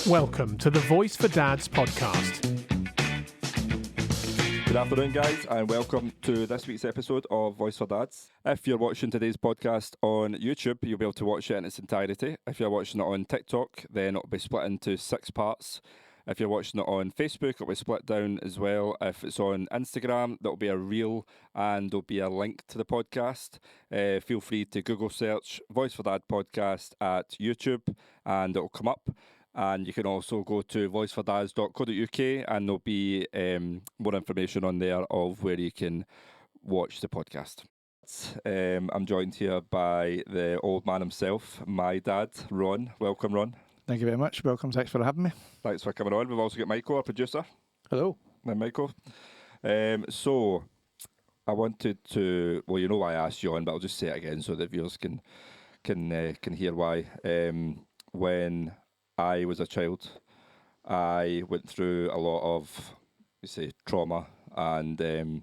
Welcome to the Voice for Dads podcast. Good afternoon, guys, and welcome to this week's episode of Voice for Dads. If you're watching today's podcast on YouTube, you'll be able to watch it in its entirety. If you're watching it on TikTok, then it'll be split into 6 parts. If you're watching it on Facebook, it'll be split down as well. If it's on Instagram, there'll be a reel and there'll be a link to the podcast. Feel free to Google search Voice for Dad podcast at YouTube and it'll come up. And you can also go to voicefordads.co.uk and there'll be more information on there of where you can watch the podcast. I'm joined here by the old man himself, my dad, Ron. Welcome, Ron. Thank you very much. Welcome. Thanks for having me. Thanks for coming on. We've also got Michael, our producer. Hello. Hi, Michael. So I wanted to, well, you know why I asked you on, but I'll just say it again so that viewers can hear why. When I was a child, I went through a lot of, trauma and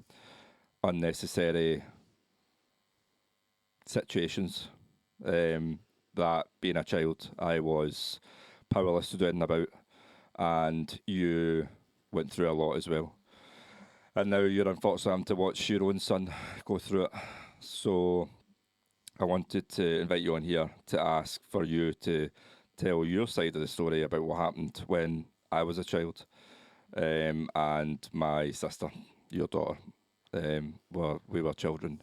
unnecessary situations. That being a child, I was powerless to do anything about, and you went through a lot as well. And now you're unfortunately having to watch your own son go through it. So I wanted to invite you on here to ask for you to tell your side of the story about what happened when I was a child, and my sister, your daughter, we were children.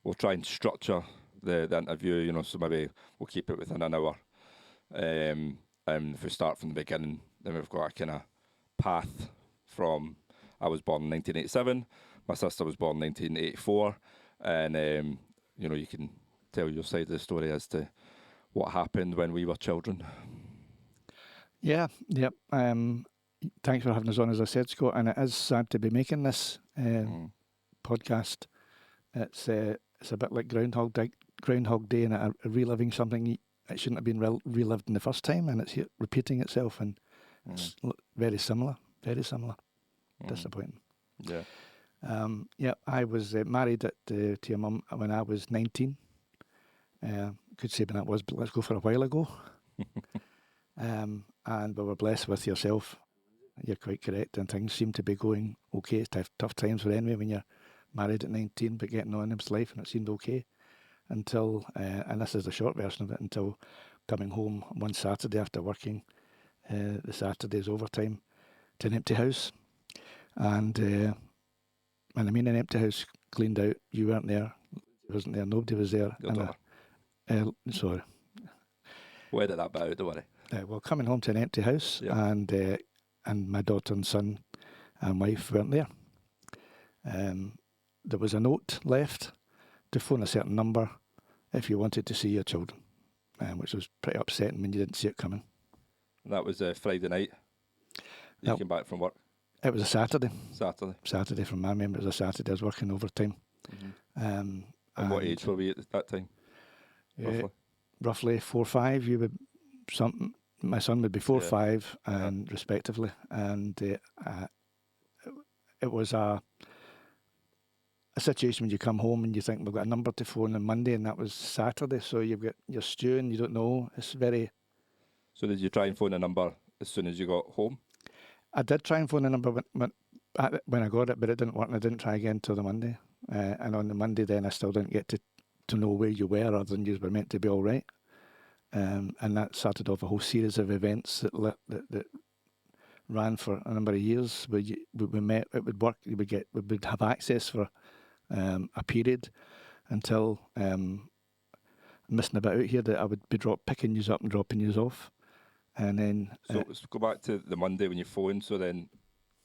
We'll try and structure the interview, so maybe we'll keep it within an hour. And if we start from the beginning, then we've got a kind of path from, I was born in 1987, my sister was born in 1984, and you can tell your side of the story as to what happened when we were children. Yeah, yep. Thanks for having us on, as I said, Scott. And it is sad to be making this podcast. It's a bit like Groundhog Day, and reliving something it shouldn't have been relived in the first time, and it's repeating itself, and it's very similar. Disappointing. Yeah. I was married to your mum when I was 19. Could say when that was, but let's go for a while ago. And we were blessed with yourself. You're quite correct, and things seem to be going okay. It's tough times for anyway when you're married at 19, but getting on in his life, and it seemed okay until, and this is the short version of it, until coming home one Saturday after working the Saturday's overtime to an empty house. And I mean an empty house, cleaned out. You weren't there. You wasn't there. Nobody was there. Your daughter. Sorry. We'll edit that bit out, don't worry. Well, coming home to an empty house, yeah. And my daughter and son and wife weren't there. There was a note left to phone a certain number if you wanted to see your children, which was pretty upsetting when you didn't see it coming. And that was Friday night. You came back from work. It was a Saturday. Saturday From my memory, it was a Saturday. I was working overtime. Mm-hmm. And what age were we at that time? Roughly 4 or 5. You would something. My son would be 4 or 5, and respectively. And it was a situation when you come home and you think we've got a number to phone on Monday, and that was Saturday. So you've got your stew and you don't know. It's very. So did you try and phone a number as soon as you got home? I did try and phone a number when I got it, but it didn't work, and I didn't try again till the Monday. And on the Monday, then I still didn't get to know where you were, other than you were meant to be all right. And that started off a whole series of events that ran for a number of years. Where we met, it would work. We would have access for a period until missing about out here, that I would be picking you up and dropping you off, and then. So let's go back to the Monday when you phoned. So then,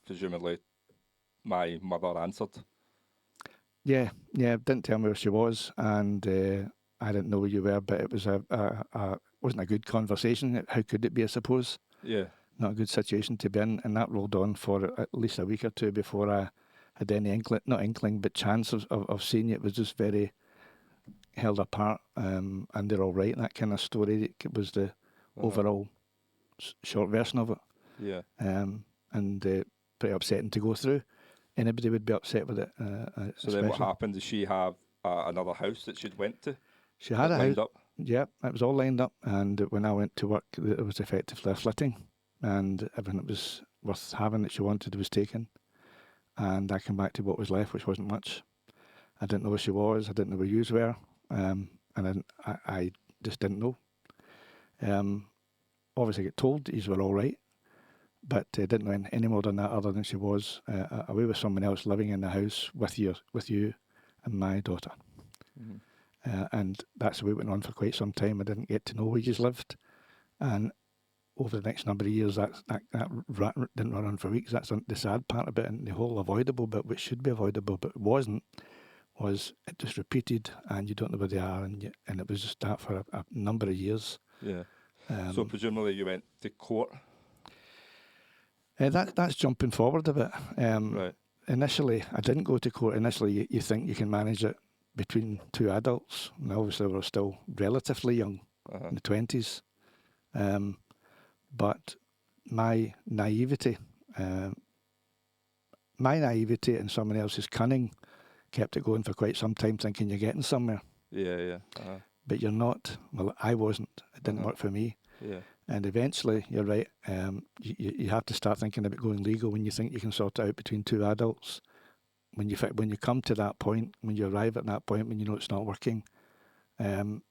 presumably, my mother answered. Yeah, didn't tell me where she was, and I didn't know where you were, but it was wasn't a good conversation. How could it be, I suppose? Yeah. Not a good situation to be in, and that rolled on for at least a week or two before I had any chance of seeing you. It was just very held apart, and they're all right, that kind of story. It was the overall short version of it. Yeah. And pretty upsetting to go through. Anybody would be upset with it. So then what happened? Did she have another house that she'd went to? She had a house. Yeah, it was all lined up, and when I went to work, it was effectively a flitting, and everything that was worth having that she wanted was taken. And I came back to what was left, which wasn't much. I didn't know where she was. I didn't know where you were, and I just didn't know. Obviously, I got told that you were all right, but I didn't know any more than that, other than she was away with someone else, living in the house with you, and my daughter. Mm-hmm. And that's the way it went on for quite some time. I didn't get to know where you lived, and over the next number of years, that didn't run on for weeks. That's the sad part about it, and the whole avoidable bit, which should be avoidable but wasn't, was it just repeated, and you don't know where they are, and it was just that for a number of years. Yeah. So presumably you went to court. That's jumping forward a bit. Right. Initially, I didn't go to court. Initially, you think you can manage it between two adults, and obviously we're still relatively young, in the 20s. But my naivety and someone else's cunning kept it going for quite some time, thinking you're getting somewhere. Yeah. But you're not. Well, I wasn't. It didn't work for me. Yeah. And eventually, you're right, you have to start thinking about going legal when you think you can sort it out between two adults. When you come to that point, when you arrive at that point, when you know it's not working. And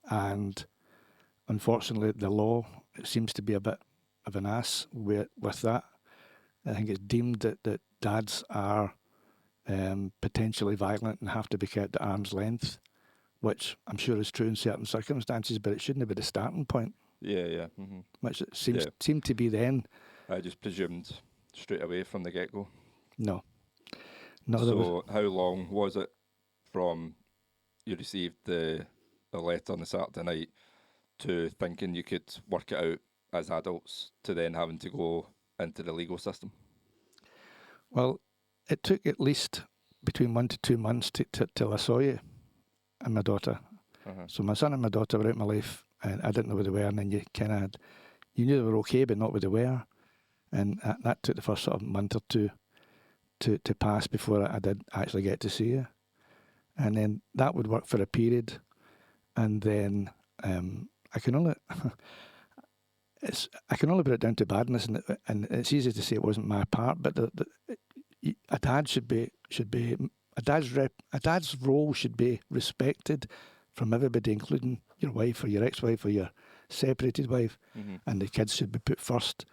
unfortunately, the law, it seems to be a bit of an ass with that. I think it's deemed that dads are potentially violent and have to be kept at arm's length, which I'm sure is true in certain circumstances, but it shouldn't be the starting point. Yeah. Mm-hmm. Which it seemed to be then. I just presumed straight away from the get-go. No. So how long was it from you received the letter on the Saturday night to thinking you could work it out as adults to then having to go into the legal system? Well, it took at least between 1 to 2 months till I saw you and my daughter. Uh-huh. So my son and my daughter were out in my life, and I didn't know where they were, and then you knew they were okay, but not where they were. And that took the first sort of month or two to pass before I did actually get to see you. And then that would work for a period, and then I can only put it down to badness, and it's easy to say it wasn't my part, but a dad's role should be respected from everybody, including your wife or your ex-wife or your separated wife, and the kids should be put first.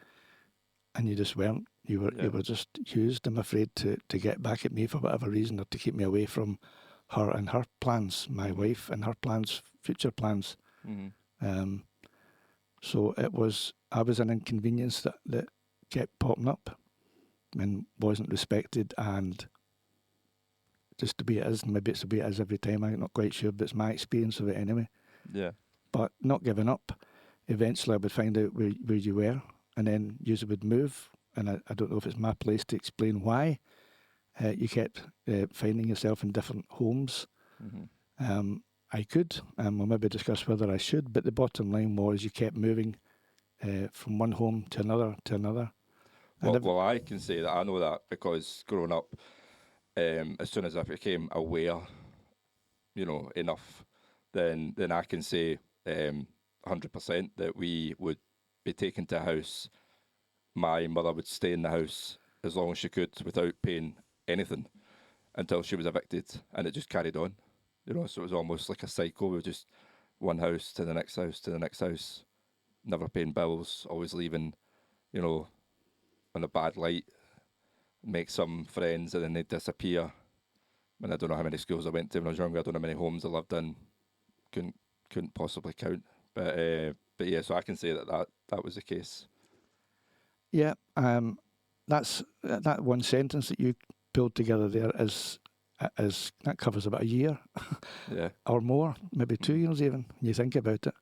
And you just weren't. You were just used, I'm afraid, to get back at me for whatever reason, or to keep me away from her and her plans, my wife and her plans, future plans. So I was an inconvenience that kept popping up and wasn't respected, and just to be it is, maybe it's the way it is every time, I'm not quite sure, but it's my experience of it anyway. Yeah. But not giving up. Eventually I would find out where you were, and then you would move, and I don't know if it's my place to explain why you kept finding yourself in different homes. I could, we'll maybe discuss whether I should, but the bottom line was you kept moving from one home to another. Well, I can say that I know that because growing up, as soon as I became aware, enough, then I can say 100% that we would be taken to a house. My mother would stay in the house as long as she could without paying anything until she was evicted, and it just carried on. So it was almost like a cycle. We were just one house to the next house to the next house, never paying bills, always leaving, on a bad light, make some friends and then they disappear. And I don't know how many schools I went to when I was younger. I don't know how many homes I lived in. Couldn't possibly count. But yeah, so I can say that was the case. Yeah, that's that one sentence that you pulled together there is that covers about a year, yeah, or more, maybe 2 years even, when you think about it.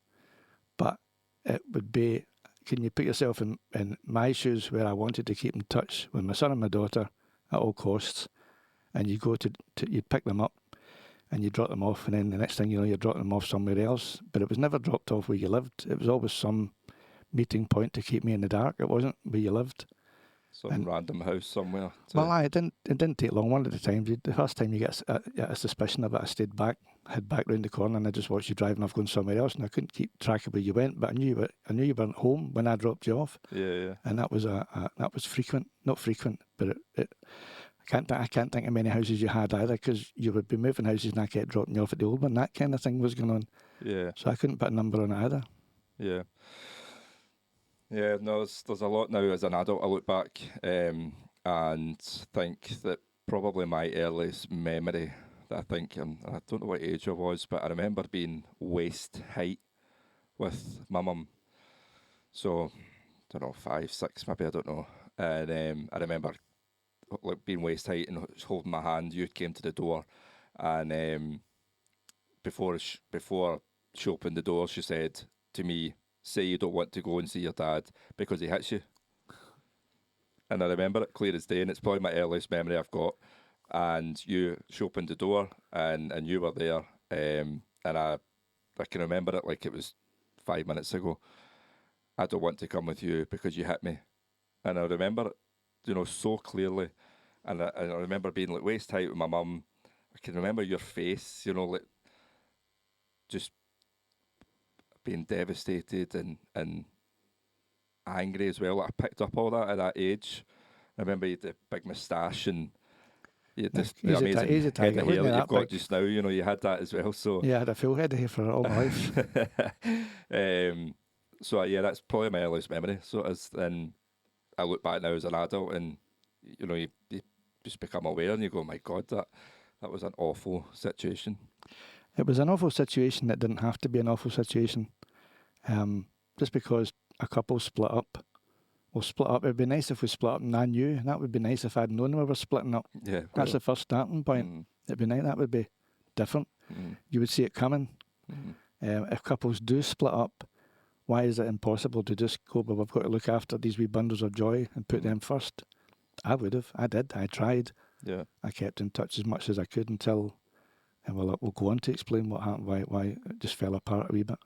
But it would be, can you put yourself in my shoes, where I wanted to keep in touch with my son and my daughter at all costs, and you go you'd pick them up and you drop them off, and then the next thing you know, you're dropping them off somewhere else. But it was never dropped off where you lived. It was always some meeting point to keep me in the dark. It wasn't where you lived. Some random house somewhere. Well, it didn't take long. One of the times, the first time you get a suspicion of it, I stayed back head back round the corner, and I just watched you driving off going somewhere else, and I couldn't keep track of where you went, but I knew you weren't home when I dropped you off. Yeah. And that was that was frequent, not frequent, but I can't think of many houses you had either, because you would be moving houses and I kept dropping you off at the old one. That kind of thing was going on. Yeah. So I couldn't put a number on it either. Yeah. Yeah, no, there's a lot now as an adult. I look back and think that probably my earliest memory that I think, and I don't know what age I was, but I remember being waist height with my mum. So, I don't know, 5, 6 maybe, I don't know. And I remember like being waist height and holding my hand. You came to the door, and before she opened the door, she said to me, "Say you don't want to go and see your dad because he hits you." And I remember it clear as day, and it's probably my earliest memory I've got. And she opened the door, and you were there, and I can remember it like it was 5 minutes ago. "I don't want to come with you because you hit me," and I remember it, so clearly. And I remember being like waist height with my mum. I can remember your face, like just being devastated and angry as well. I picked up all that at that age. I remember you had the big moustache and you had this He's a amazing he's a head tiger, of hair wasn't he, that that you've got big? just now. You had that as well. So Yeah, I had a full head of hair for all my life. So yeah, that's probably my earliest memory. So then I look back now as an adult, and you just become aware, and you go, "My God, that was an awful situation." It was an awful situation that didn't have to be an awful situation. Just because a couple split up. Well, split up. It'd be nice if we split up and I knew. That would be nice if I'd known we were splitting up. Yeah, That's the first starting point. Mm, It'd be nice. That would be different. You would see it coming. If couples do split up, why is it impossible to just go, "Well, we've got to look after these wee bundles of joy and put them first"? I would have. I did. I tried. Yeah. I kept in touch as much as I could until, and we'll go on to explain what happened, why it just fell apart a wee bit.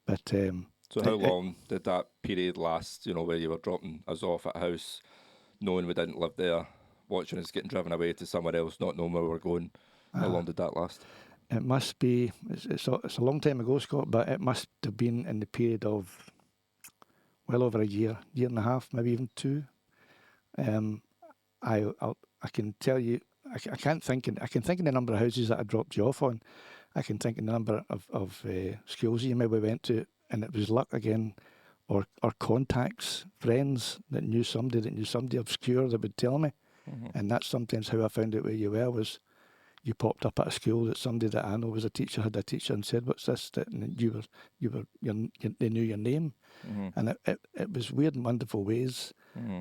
But So how long did that period last, where you were dropping us off at a house, knowing we didn't live there, watching us getting driven away to somewhere else, not knowing where we were going? How long did that last? It must be, it's a long time ago, Scott, but it must have been in the period of well over a year and a half, maybe even 2. I can tell you, I can't think, I can think of the number of houses that I dropped you off on. I can think of the number of schools you maybe went to, and it was luck again, or contacts, friends that knew somebody obscure that would tell me. And that's sometimes how I found out where you were, was you popped up at a school that somebody that I know was a teacher had a teacher and said, "What's this?" And they knew your name. And it was weird and wonderful ways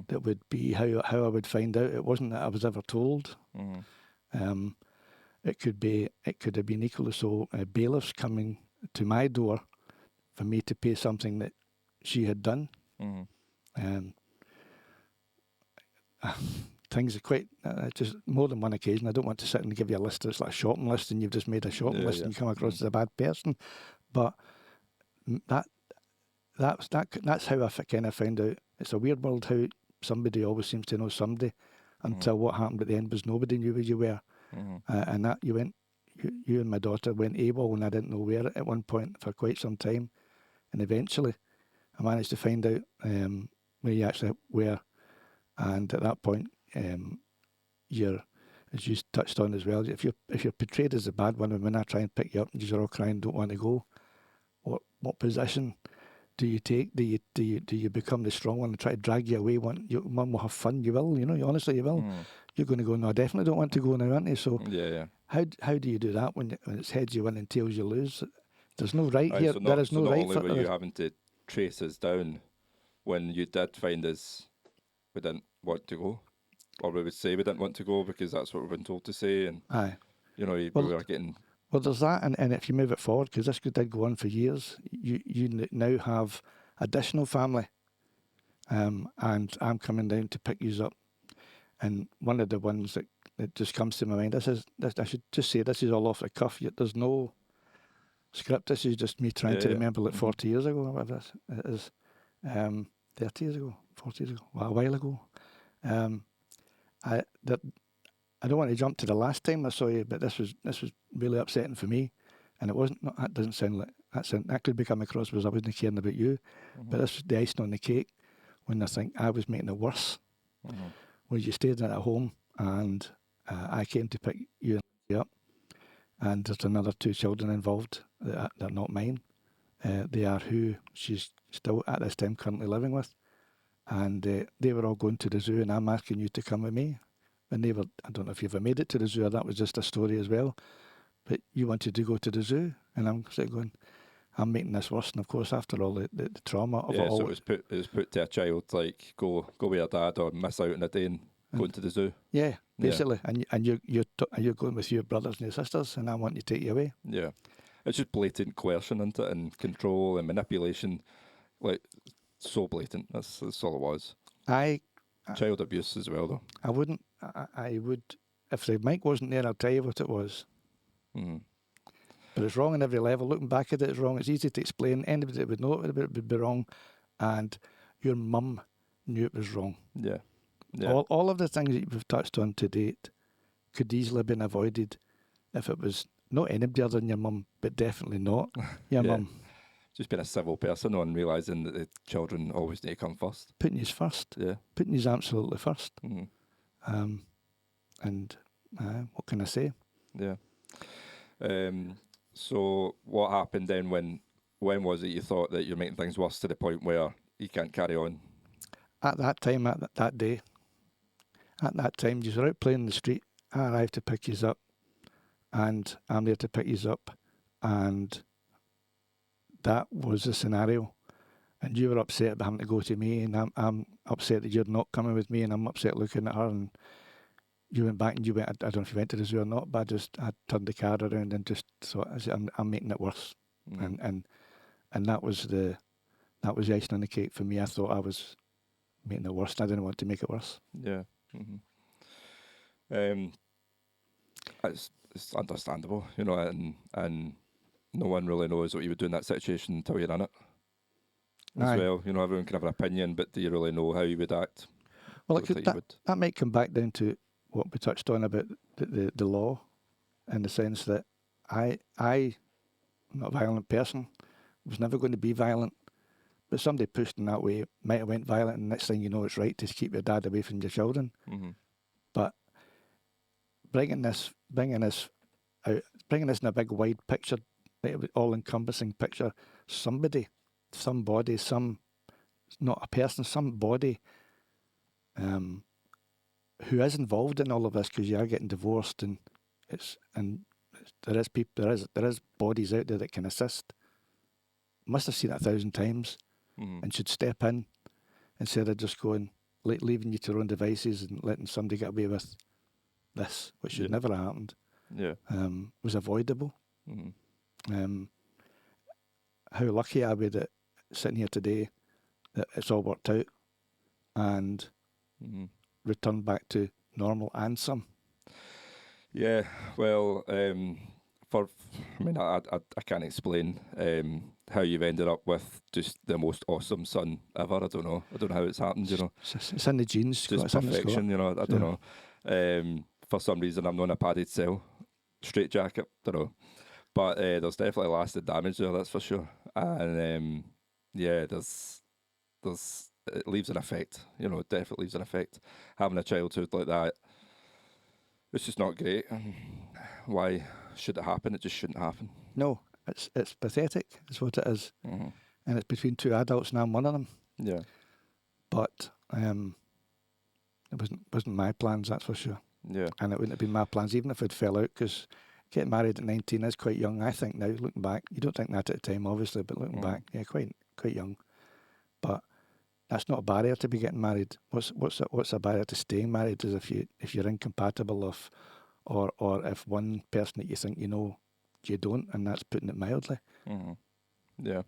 that would be how I would find out. It wasn't that I was ever told. It could have been equally so bailiffs coming to my door for me to pay something that she had done. Things are quite, just more than one occasion. I don't want to sit and give you a list. It's like a shopping list, and you've just made a shopping list, and you come across as a bad person. But that's how I kind of found out. It's a weird world how somebody always seems to know somebody, until what happened at the end was nobody knew where you were, and that you and my daughter went AWOL, and I didn't know where at one point for quite some time, and eventually I managed to find out where you actually were, and at that point. You're, as you touched on as well, if you're portrayed as the bad one, and when I try and pick you up and you're all crying, don't want to go, what position do you take? Do you become the strong one and try to drag you away? Your mum will have fun. You will, honestly, you will. You're going to go, "No, I definitely don't want to go now, aren't you?" So how do you do that when it's heads you win and tails you lose? There's no right here. So there is no not right only for were you having to trace us down when you did find us, we didn't want to go. Or we would say we didn't want to go because that's what we've been told to say, and Aye. We were getting. Well, there's that, and if you move it forward, because this did go on for years, you now have additional family, and I'm coming down to pick you up, and one of the ones that just comes to my mind. I should just say this is all off the cuff. There's no script. This is just me trying to remember 40 years ago, or whatever it is, 30 years ago, 40 years ago, a while ago. I don't want to jump to the last time I saw you, but this was really upsetting for me, and it wasn't. That doesn't sound like that could be coming across as I wasn't caring about you, but this was the icing on the cake when I think I was making it worse. Was you stayed at home and I came to pick you up, and there's another 2 children involved. They're not mine. They are who she's still at this time currently living with, and they were all going to the zoo, and I'm asking you to come with me. And they were, I don't know if you ever made it to the zoo or that was just a story as well, but you wanted to go to the zoo, and I'm sort of going, I'm making this worse. And of course, after all the trauma of it all. So it was put to a child like go with your dad or miss out on a day and going to the zoo. Yeah, basically. Yeah. And you're going with your brothers and your sisters, and I want to take you away. Yeah, it's just blatant coercion into it, and control and manipulation, like so blatant. That's all it was. Child abuse as well, though. I wouldn't. I would, if the mic wasn't there, I'll tell you what it was. But it's wrong on every level. Looking back at it, it's wrong. It's easy to explain. Anybody that would know it would be wrong. And your mum knew it was wrong. Yeah. All of the things that we've touched on to date could easily have been avoided if it was not anybody other than your mum, but definitely not your mum. Just being a civil person and realising that the children always need to come first. Putting you first. Yeah. Putting you absolutely first. And what can I say? Yeah. So what happened then when was it you thought that you're making things worse to the point where you can't carry on? At that time, that day, at that time, you were out playing in the street. I arrived to pick you up, and I'm there to pick you up, and that was the scenario. And you were upset about having to go to me, and I'm upset that you're not coming with me, and I'm upset looking at her. And you went back and you went. I don't know if you went to the zoo or not, but I turned the car around and just thought, I'm making it worse. And that was the icing on the cake for me. I thought I was making it worse, and I didn't want to make it worse. Yeah. It's understandable, you know, and no one really knows what you would do in that situation until you're in it. As well, you know, everyone can have an opinion, but do you really know how you would act? Well, that might come back down to what we touched on about the law, in the sense that I'm not a violent person, was never going to be violent, but somebody pushed in that way might have went violent, and next thing you know, it's right to keep your dad away from your children. But bringing this out, bringing this in a big wide picture, all-encompassing picture, somebody, not a person, somebody who is involved in all of this, because you are getting divorced, and there is bodies out there that can assist. Must have seen it 1,000 times, and should step in instead of just going, leaving you to your own devices and letting somebody get away with this, which should never have happened. Yeah, was avoidable. How lucky are we that sitting here today that it's all worked out and returned back to normal and some. Yeah, well, I can't explain how you've ended up with just the most awesome son ever. I don't know how it's happened, you know. It's in the genes. Just perfection, you know. I don't know. For some reason, I'm not in a padded cell, straight jacket, don't know. But there's definitely lasted damage there, that's for sure. And there's it leaves an effect, you know. It definitely leaves an effect. Having a childhood like that, it's just not great. Why should it happen? It just shouldn't happen. No, it's pathetic. It's what it is, and it's between 2 adults, and I'm one of them. Yeah, but it wasn't my plans, that's for sure. Yeah, and it wouldn't have been my plans even if it fell out, because getting married at 19 is quite young. I think now, looking back, you don't think that at the time, obviously, but looking back, yeah, quite young. But that's not a barrier to be getting married. What's a barrier to staying married is if you're incompatible, or if one person that you think you know, you don't, and that's putting it mildly. Yeah.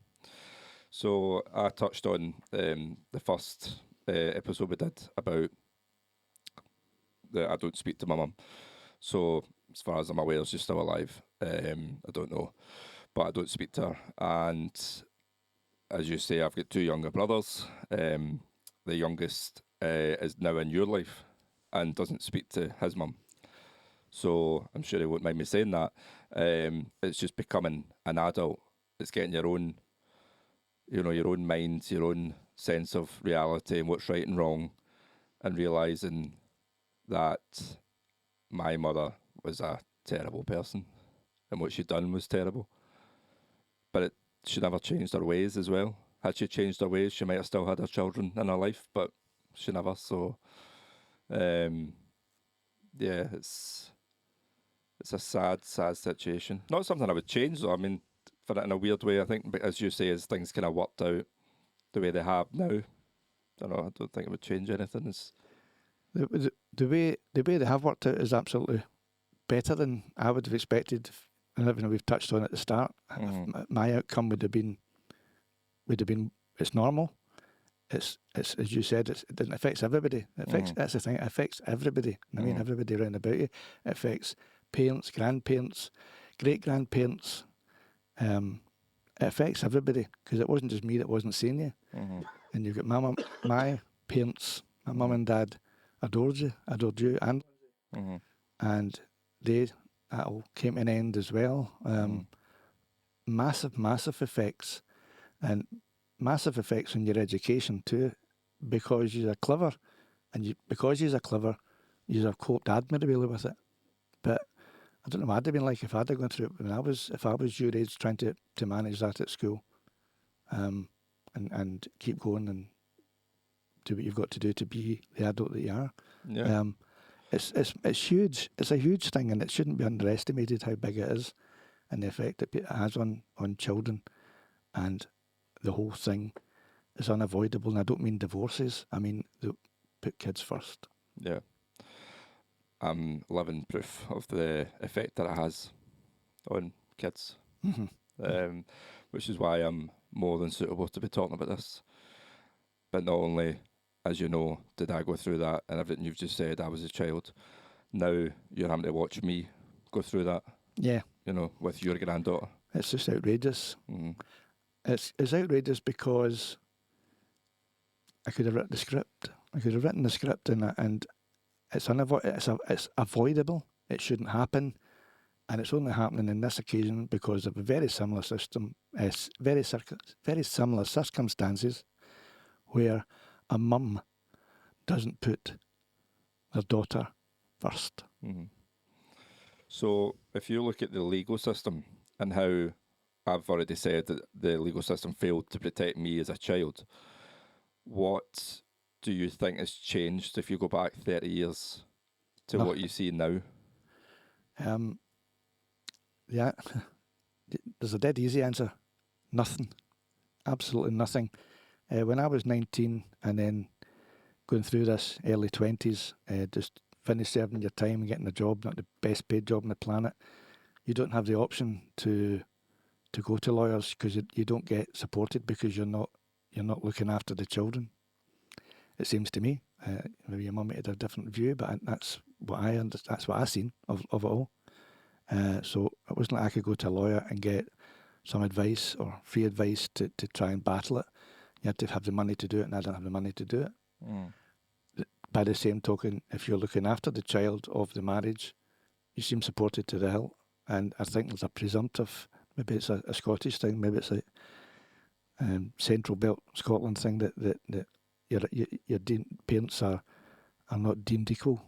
So I touched on the first episode we did about that I don't speak to my mum. So as far as I'm aware, she's still alive. I don't know, but I don't speak to her. And as you say, I've got 2 younger brothers. The youngest is now in your life and doesn't speak to his mum. So I'm sure he won't mind me saying that. It's just becoming an adult. It's getting your own, your own mind, your own sense of reality and what's right and wrong, and realising that my mother was a terrible person and what she'd done was terrible. But she never changed her ways as well. Had she changed her ways, she might have still had her children in her life, but she never. So, yeah, it's a sad situation. Not something I would change, though. I mean, for it in a weird way, I think, but as you say, as things kind of worked out the way they have now, I don't think it would change anything. It's The way they have worked out is absolutely better than I would have expected. And everything we've touched on at the start, my outcome would have been it's normal. It's as you said, it affects everybody. That's the thing. It affects everybody. I mean, everybody around about you. It affects parents, grandparents, great grandparents. It affects everybody because it wasn't just me that wasn't seeing you. And you've got my parents, my mum and dad adored you, and that all came to an end as well. Massive effects, and massive effects on your education too, because you're clever, and because you're clever, you have coped admirably with it. But I don't know what I'd have been like if I'd have gone through it if I was your age trying to manage that at school, and keep going and do what you've got to do to be the adult that you are. yeah. It's huge. It's a huge thing, and it shouldn't be underestimated how big it is and the effect it has on children. And the whole thing is unavoidable. And I don't mean divorces. I mean put kids first. Yeah. I'm living proof of the effect that it has on kids, which is why I'm more than suitable to be talking about this. But not only, as you know, did I go through that and everything you've just said, I was a child. Now you're having to watch me go through that. Yeah. With your granddaughter. It's just outrageous. It's outrageous because I could have written the script. And it's avoidable. It shouldn't happen. And it's only happening in this occasion because of a very similar system, very similar circumstances where a mum doesn't put their daughter first. So if you look at the legal system and how I've already said that the legal system failed to protect me as a child, what do you think has changed if you go back 30 years to what you see now? Yeah, there's a dead easy answer. Nothing. Absolutely nothing. When I was 19 and then going through this early 20s, just finished serving your time and getting a job, not the best paid job on the planet, you don't have the option to go to lawyers because you don't get supported because you're not looking after the children. It seems to me. Maybe your mum might have a different view, but that's what I understand. That's what I seen of it all. So it wasn't like I could go to a lawyer and get some advice or free advice to try and battle it. You had to have the money to do it, and I didn't have the money to do it. By the same token, if you're looking after the child of the marriage, you seem supported to the hilt. And I think there's a presumptive, maybe it's a Scottish thing, maybe it's a Central Belt Scotland thing that your parents are not deemed equal.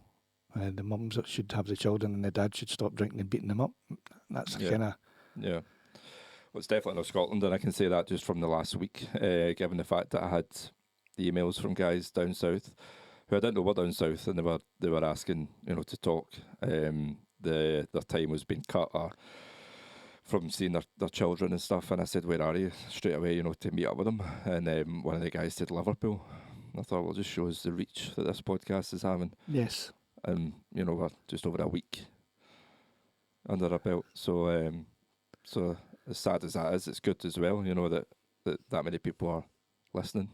The mums should have the children and the dad should stop drinking and beating them up. That's kind of... Yeah. Well, it's definitely not Scotland, and I can say that just from the last week, given the fact that I had emails from guys down south who I didn't know were down south, and they were asking, to talk. Their time was being cut from seeing their children and stuff, and I said, "Where are you?" straight away, to meet up with them. And one of the guys said Liverpool. And I thought, well, it just shows the reach that this podcast is having. Yes. And we're just over a week under our belt. So so as sad as that is, it's good as well, that many people are listening.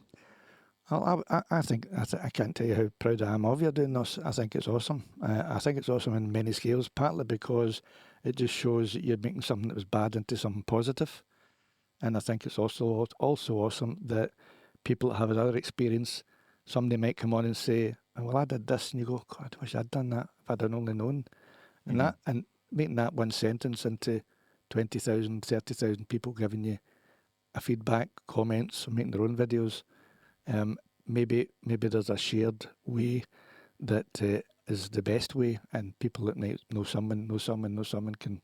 I think I can't tell you how proud I am of you doing this. I think it's awesome. I think it's awesome in many scales, partly because it just shows that you're making something that was bad into something positive. And I think it's also awesome that people that have another experience, somebody might come on and say, well, I did this, and you go, God, I wish I'd done that if I'd only known. And that and making that one sentence into 20,000, 30,000 people giving you a feedback, comments, making their own videos. Maybe there's a shared way that is the best way, and people that know someone can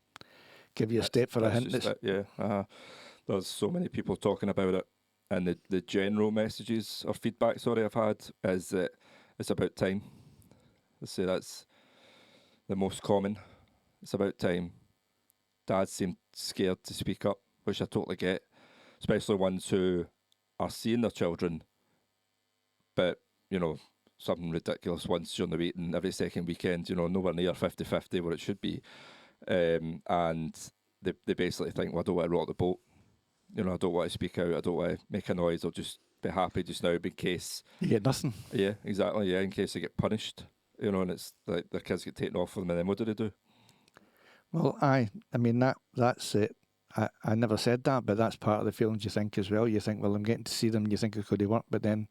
give you a step for a hint. There's so many people talking about it, and the general messages or feedback, I've had is that it's about time. Let's say that's the most common. It's about time. Dads seem scared to speak up, which I totally get, especially ones who are seeing their children, but, something ridiculous once during the week and every second weekend, nowhere near 50-50 where it should be. And they basically think, well, I don't want to rock the boat. I don't want to speak out. I don't want to make a noise. I'll just be happy just now in case. You get nothing. Yeah, exactly. Yeah, in case they get punished, and it's like their kids get taken off of them, and then what do they do? Well, I mean, that's it. I never said that, but that's part of the feelings you think as well. You think, well, I'm getting to see them, and you think it could work, but then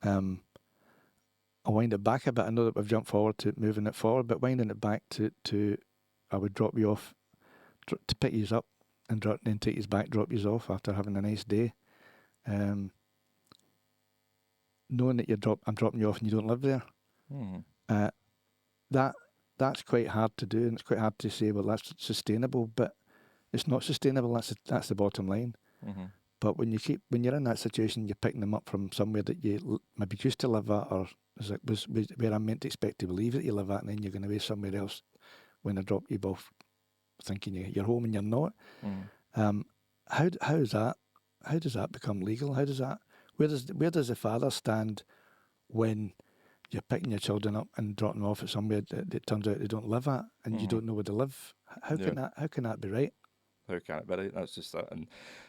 I'll wind it back a bit. I know that we've jumped forward to moving it forward, but winding it back to I would drop you off to pick you up and then take you back, drop you off after having a nice day. Knowing that I'm dropping you off and you don't live there, that's quite hard to do, and it's quite hard to say, well, that's sustainable, but it's not sustainable. That's the bottom line. Mm-hmm. But when you're in that situation, you're picking them up from somewhere that you maybe used to live at, or was where I'm meant to expect to believe that you live at, and then you're going to be somewhere else when I drop you off, thinking you're home and you're not. How does that become legal? How does that? Where does the father stand when you're picking your children up and dropping them off at somewhere that it turns out they don't live at, and you don't know where they live? How can that be right? How can it be right? That's just that,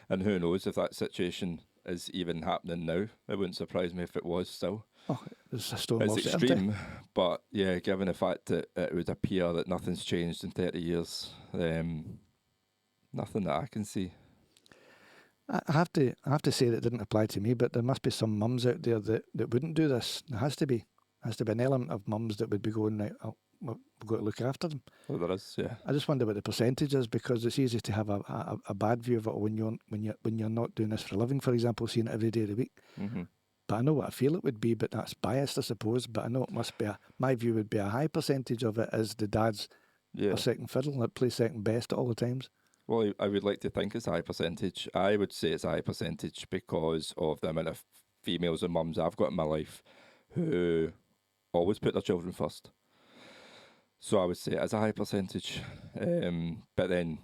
and who knows if that situation is even happening now? It wouldn't surprise me if it was still. Oh, it's a Stonewall It's extreme, but yeah, given the fact that it would appear that nothing's changed in 30 years, nothing that I can see. I have to say that it didn't apply to me, but there must be some mums out there that wouldn't do this. There has to be an element of mums that would be going, right, we've got to look after them. Well, there is, yeah. I just wonder what the percentage is, because it's easy to have a bad view of it when you're not doing this for a living, for example, seeing it every day of the week. Mm-hmm. But I know what I feel it would be, but that's biased, I suppose. But I know it must be my view would be a high percentage of it is the dads are second fiddle, that play second best at all the times. Well, I would like to think it's a high percentage. I would say it's a high percentage because of the amount of females and mums I've got in my life who always put their children first. So I would say it's a high percentage. But then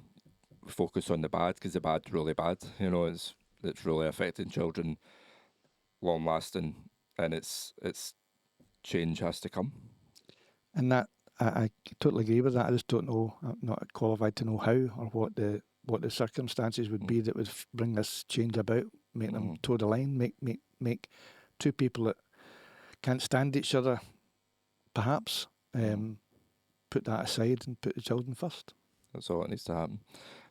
focus on the bad, because the bad's really bad. It's really affecting children, long lasting, and it's change has to come. And that I totally agree with that. I just don't know. I'm not qualified to know how or what the circumstances would be that would bring this change about, make them toe the line, make two people that can't stand each other, perhaps, put that aside and put the children first. That's all that needs to happen.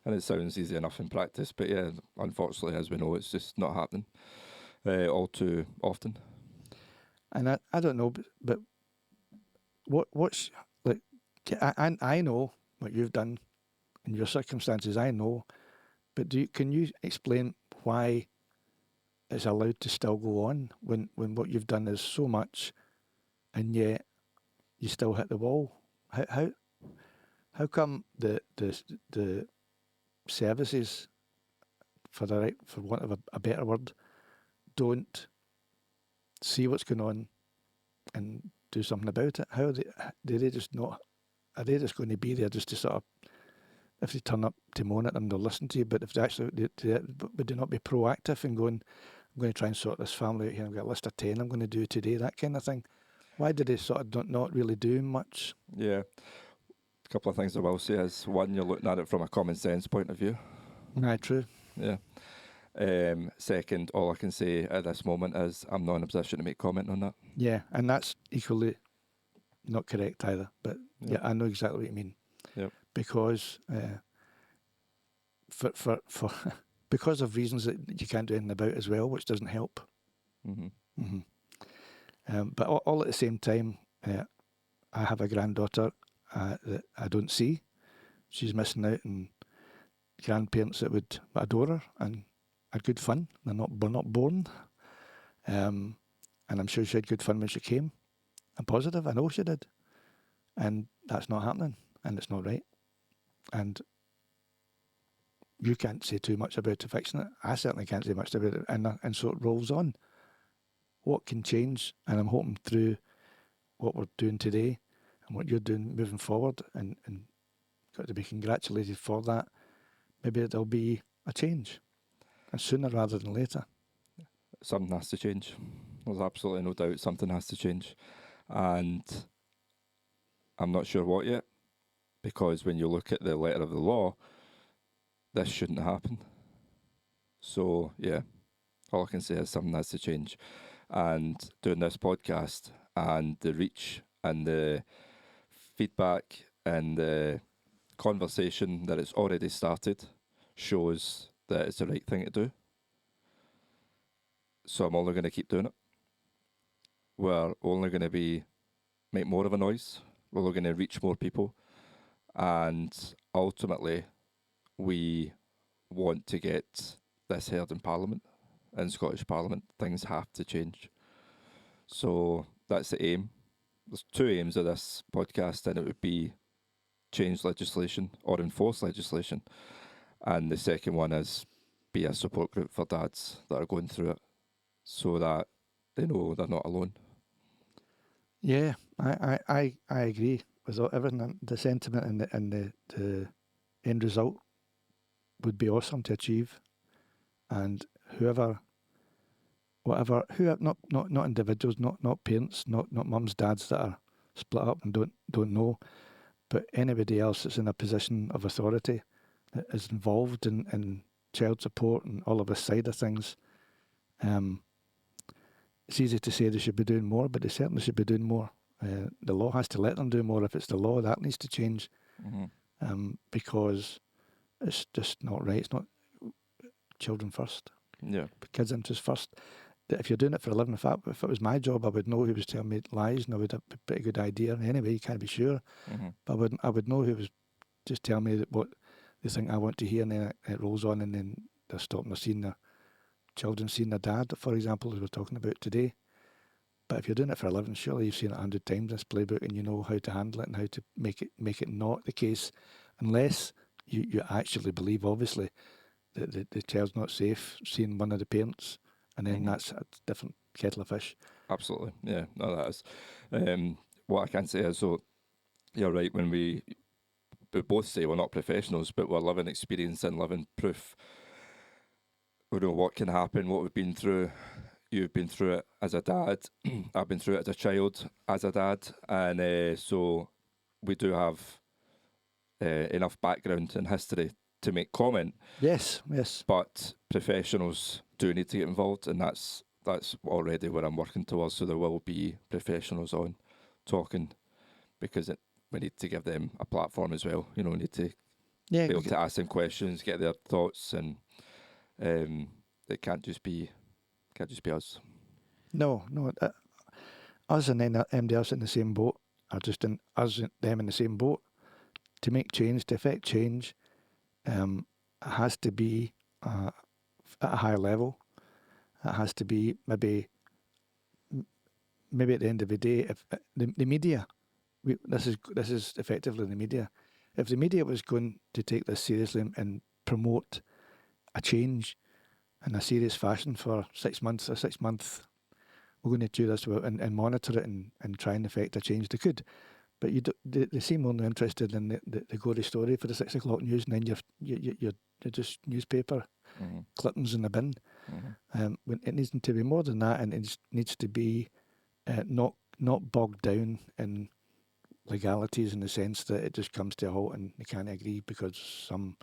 And it sounds easy enough in practice, but yeah, unfortunately, as we know, it's just not happening all too often. And I don't know, but what's like? I know what you've done in your circumstances. I know, but can you explain why it's allowed to still go on when what you've done is so much, and yet you still hit the wall? How come the services, for want of a better word, don't see what's going on and do something about it? How do they just not? Are they just going to be there just to sort of, if they turn up to moan at them, they'll listen to you? But if they actually would they not be proactive and going, I'm going to try and sort this family out here. I've got a list of 10 I'm going to do today, that kind of thing. Why do they sort of not really do much? Yeah. A couple of things I will say is, one, you're looking at it from a common sense point of view. Right, true. Yeah. Second, all I can say at this moment is I'm not in a position to make comment on that. Yeah, and that's equally not correct either. But yeah, I know exactly what you mean. Yep. Because for because of reasons that you can't do anything about as well, which doesn't help. Mm-hmm. Mm-hmm. But all at the same time, I have a granddaughter, that I don't see. She's missing out on grandparents that would adore her and had good fun. We're not born. And I'm sure she had good fun when she came. I'm positive, I know she did. And that's not happening, and it's not right. And you can't say too much about it fixing it. I certainly can't say much about it. And so it rolls on. What can change? And I'm hoping through what we're doing today and what you're doing moving forward, and got to be congratulated for that. Maybe there'll be a change, and sooner rather than later. Something has to change. There's absolutely no doubt something has to change. And I'm not sure what yet, because when you look at the letter of the law, this shouldn't happen. So, yeah, all I can say is something has to change. And doing this podcast and the reach and the feedback and the conversation that it's already started shows that it's the right thing to do. So I'm only going to keep doing it. We're only going to make more of a noise. We're only going to reach more people. And ultimately, we want to get this heard in Parliament, in Scottish Parliament. Things have to change. So that's the aim. There's two aims of this podcast, and it would be change legislation or enforce legislation. And the second one is be a support group for dads that are going through it, so that they know they're not alone. Yeah, I agree with everything. The sentiment and the end result would be awesome to achieve. And not individuals, not parents, not mums, dads that are split up and don't know, but anybody else that's in a position of authority that is involved in child support and all of this side of things. It's easy to say they should be doing more, but they certainly should be doing more. The law has to let them do more. If it's the law, that needs to change, because it's just not right. It's not children first. Yeah. Kids' interest first. If you're doing it for a living, if it was my job, I would know who was telling me lies, and I would have a pretty good idea. Anyway, you can't be sure, but I would know who was just telling me what they think I want to hear, and then it rolls on, and then they're stopping. They're seeing their children seeing their dad, for example, as we're talking about today. But if you're doing it for a living, surely you've seen it 100 times, this playbook, and you know how to handle it and how to make it not the case, unless you actually believe, obviously, that the child's not safe seeing one of the parents, and then that's a different kettle of fish. Absolutely, yeah, no, that is. What I can say is, so you're right, when we both say we're not professionals, but we're living experience and living proof. We know what can happen, what we've been through. You've been through it as a dad. I've been through it as a child, as a dad. And so we do have enough background and history to make comment. Yes. But professionals do need to get involved, and that's already where I'm working towards. So there will be professionals on talking, because we need to give them a platform as well. We need to be able to ask them questions, get their thoughts, and it can't just be us. No. Us and then anybody else in the same boat are just them in the same boat. To make change, to effect change, it has to be at a higher level. It has to be maybe at the end of the day, if the media, this is effectively the media. If the media was going to take this seriously and promote a change in a serious fashion for 6 months, we're going to do this and monitor it and try and effect a change. They could, but they seem only interested in the gory story for the 6 o'clock news, and then you're just newspaper clippings in the bin. When it needs to be more than that, and it needs to be not bogged down in legalities, in the sense that it just comes to a halt and you can't agree because some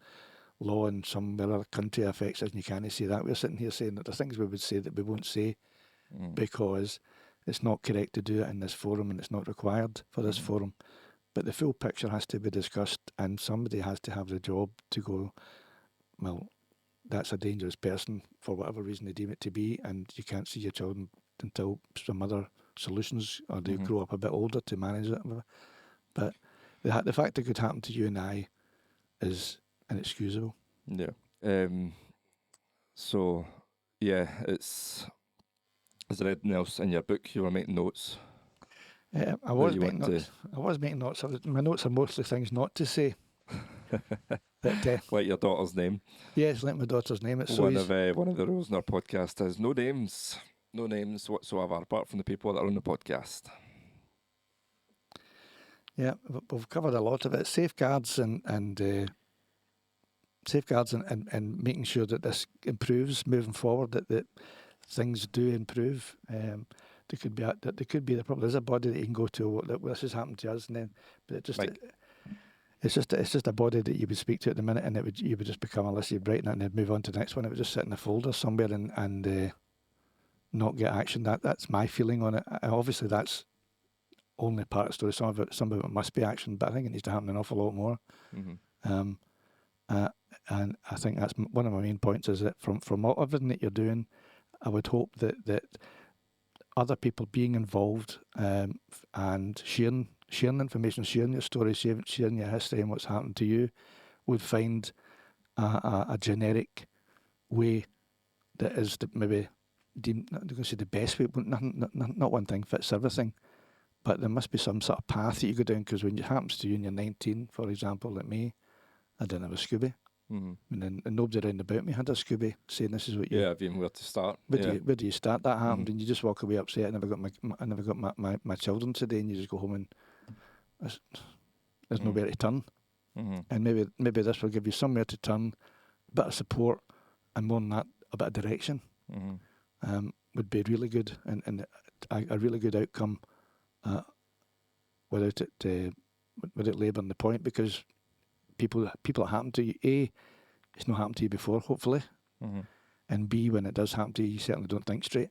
law in some other country affects us and you can't say that. We're sitting here saying that there's things we would say that we won't say because it's not correct to do it in this forum and it's not required for this forum. But the full picture has to be discussed, and somebody has to have the job to go, well, that's a dangerous person for whatever reason they deem it to be, and you can't see your children until some other solutions, or they grow up a bit older to manage it. But the fact it could happen to you and I is inexcusable. Yeah. So, yeah, is there anything else in your book you were making notes? I was you making want notes. I was making notes. My notes are mostly things not to say. But Like your daughter's name. yes, like my daughter's name. It's so One easy. of the rules in our podcast is no names whatsoever, apart from the people that are on the podcast. Yeah, we've covered a lot of it. Safeguards and making sure that this improves moving forward. That things do improve. There probably is a body that you can go to. That this has happened to us, and then but it's just a body that you would speak to at the minute, and you would just become a list. You brighten it and then move on to the next one. It would just sit in a folder somewhere and not get action. That's my feeling on it. Obviously, that's only part of the story. Some of it must be action, but I think it needs to happen an awful lot more. Mm-hmm. And I think that's one of my main points, is that from everything that you're doing, I would hope that other people being involved and sharing information, sharing your story, sharing your history and what's happened to you, would find a generic way that is maybe deemed, not going to say the best way, but not one thing fits everything. But there must be some sort of path that you go down, because when it happens to you and you're 19, for example, like me, I didn't have a Scooby. Mm-hmm. And nobody around about me had a Scooby saying this is what you... Yeah, I've even where to start. Where do you start? That happened, Mm-hmm. and you just walk away upset. I never got my children today, and you just go home and there's nowhere to turn. Mm-hmm. And maybe this will give you somewhere to turn, a bit of support, and more than that, a bit of direction. Mm-hmm. Would be really good, and a really good outcome without labouring the point, because people that happen to you, it's not happened to you before, hopefully, Mm-hmm. and B, when it does happen to you, you certainly don't think straight.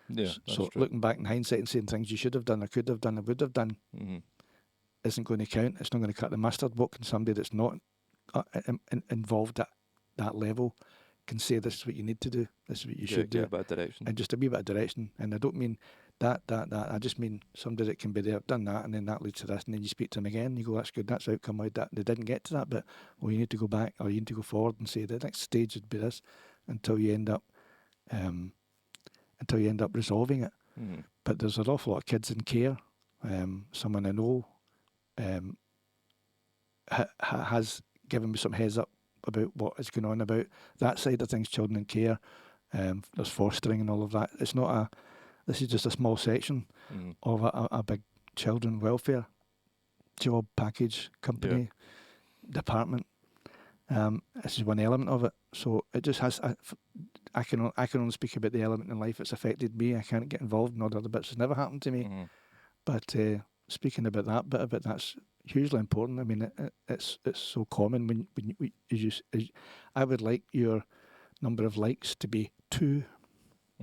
Yeah, so true. looking back in hindsight and saying things you should have done, or could have done, or would have done, Mm-hmm. isn't going to count. It's not going to cut the mustard. What can somebody that's not involved at that level can say, this is what you need to do, this is what you should do, a bit of direction. and just a wee bit of direction. And I don't mean that. I just mean somebody that can be there, done that, and then that leads to this, and then you speak to them again, and you go, that's good, that's outcome. That they didn't get to that bit. Well, you need to go back, or you need to go forward and say the next stage would be this, until you end up resolving it. Mm-hmm. But there's an awful lot of kids in care. Someone I know has given me some heads up about what is going on about that side of things, children in care. There's fostering and all of that. This is just a small section of a big children welfare job, package, company, department. This is one element of it. So it just has. I can only speak about the element in life that's affected me. I can't get involved in all the other bits. It's never happened to me. Mm-hmm. But speaking about that bit of it, that's hugely important. I mean, it's so common when I would like your number of likes to be 2.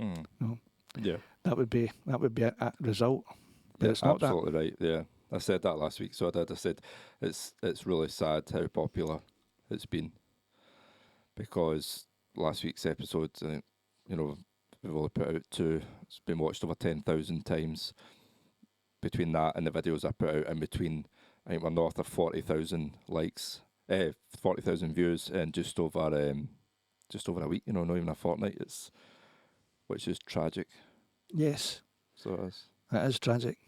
Mm-hmm. No? Yeah. That would be a result. But it's not absolutely that. Right. Yeah, I said that last week. So I did. I said it's really sad how popular it's been, because last week's episode, we've only put out 2. It's been watched over 10,000 times. Between that and the videos I put out in between, I think we're north of 40,000 likes, 40,000 views in just over a week. Not even a fortnight. Which is tragic. Yes. So it is. It is tragic.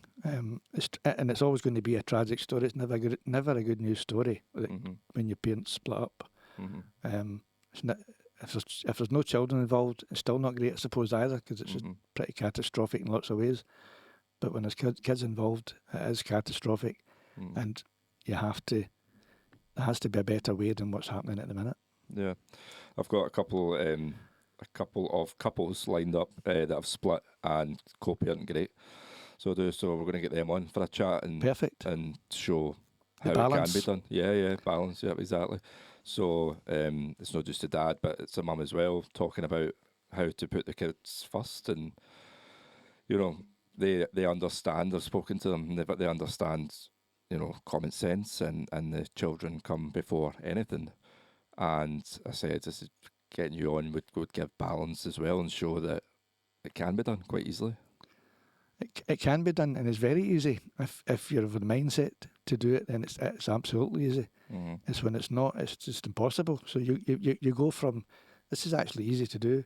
It's always going to be a tragic story. It's never a good news story when your parents split up. Mm-hmm. If there's no children involved, it's still not great, I suppose, either, because it's just pretty catastrophic in lots of ways. But when there's kids involved, it is catastrophic, and there has to be a better way than what's happening at the minute. Yeah, I've got a couple of couples lined up that have split and co-parenting great. So we're going to get them on for a chat and Perfect, and show the how balance. it can be done. Yeah, balance. Yeah, exactly. So it's not just a dad, but it's a mum as well, talking about how to put the kids first, and they understand. I've spoken to them, they understand, common sense, and the children come before anything. And I said, this is getting you on would give balance as well, and show that it can be done quite easily. it can be done, and it's very easy. If you're of the mindset to do it, then it's absolutely easy. Mm-hmm. It's when it's not, it's just impossible. So you go from, this is actually easy to do,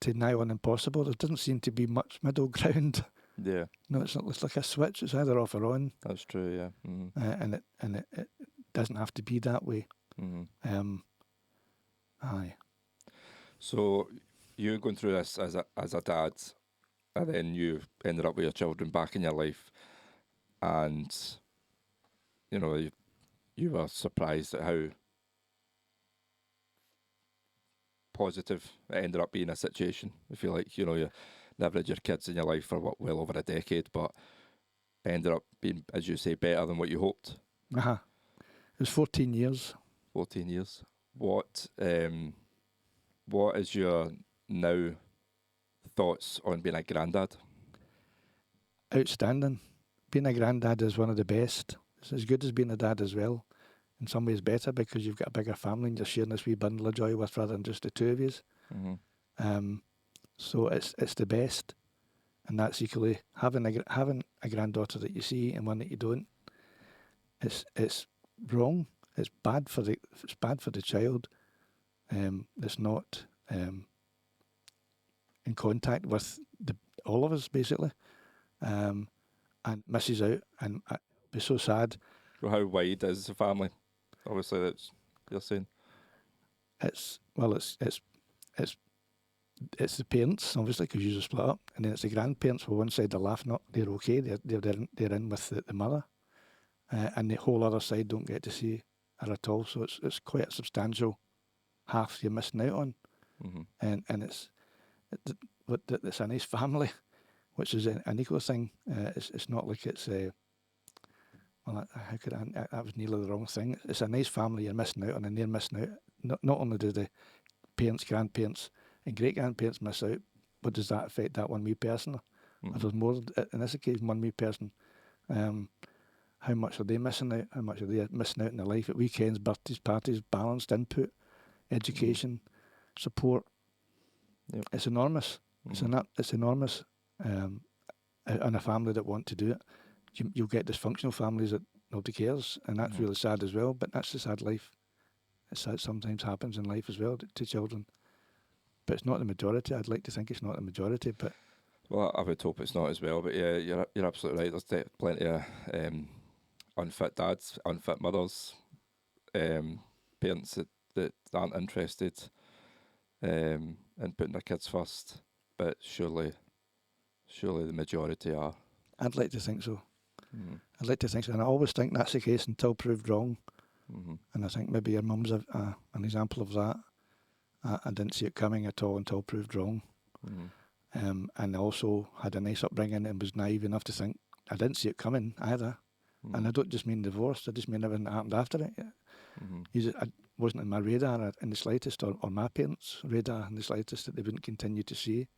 to now on impossible. There doesn't seem to be much middle ground. Yeah, No, it's like a switch. It's either off or on, that's true. Yeah. Mm-hmm. and it doesn't have to be that way. Mm-hmm. Aye. So you going through this as a dad, and then you ended up with your children back in your life, and you were surprised at how positive it ended up being a situation. I feel like you never had your kids in your life for well over a decade, but it ended up being, as you say, better than what you hoped. Uh-huh. It was 14 years. 14 years. What is your now thoughts on being a granddad? Outstanding. Being a granddad is one of the best. It's as good as being a dad as well. In some ways better, because you've got a bigger family and you're sharing this wee bundle of joy with, rather than just the two of you. Mm-hmm. So it's the best, and that's equally having a granddaughter that you see and one that you don't. It's wrong. It's bad for the child. It's not in contact with all of us basically, and misses out, and I'd be so sad. Well, how wide is the family? Obviously, that's you're saying. It's the parents, obviously, because you just split up, and then it's the grandparents. Well, one side they're laughing at, they're okay, they're in with the mother, and the whole other side don't get to see her at all. So it's quite a substantial half you're missing out on, Mm-hmm. and it's a nice family, which is an equal thing. It's not like it's well, how could that was nearly the wrong thing. It's a nice family you're missing out on, and they're missing out. Not only do the parents, grandparents, and great grandparents miss out, but does that affect that one wee person? Mm-hmm. If there's more, in this occasion, one wee person, how much are they missing out? How much are they missing out in their life at weekends, birthdays, parties, balanced input, education, support? Yep. It's enormous. Mm-hmm. It's enormous. And a family that want to do it, you'll get dysfunctional families that nobody cares, and that's Mm-hmm. really sad as well. But that's the sad life. It's sad sometimes happens in life as well to children. But it's not the majority. I'd like to think it's not the majority, but Well, I would hope it's not as well. But yeah, you're absolutely right. There's plenty of unfit dads, unfit mothers, parents that aren't interested in putting their kids first. But surely the majority are. I'd like to think so. Mm-hmm. I'd like to think so. And I always think that's the case until proved wrong. Mm-hmm. And I think maybe your mum's an example of that. I didn't see it coming at all until proved wrong. Mm-hmm. And I also had a nice upbringing and was naive enough to think I didn't see it coming either. Mm-hmm. And I don't just mean divorce, I just mean everything that happened after it. Mm-hmm. I wasn't in my radar in the slightest, or my parents' radar in the slightest, that they wouldn't continue to see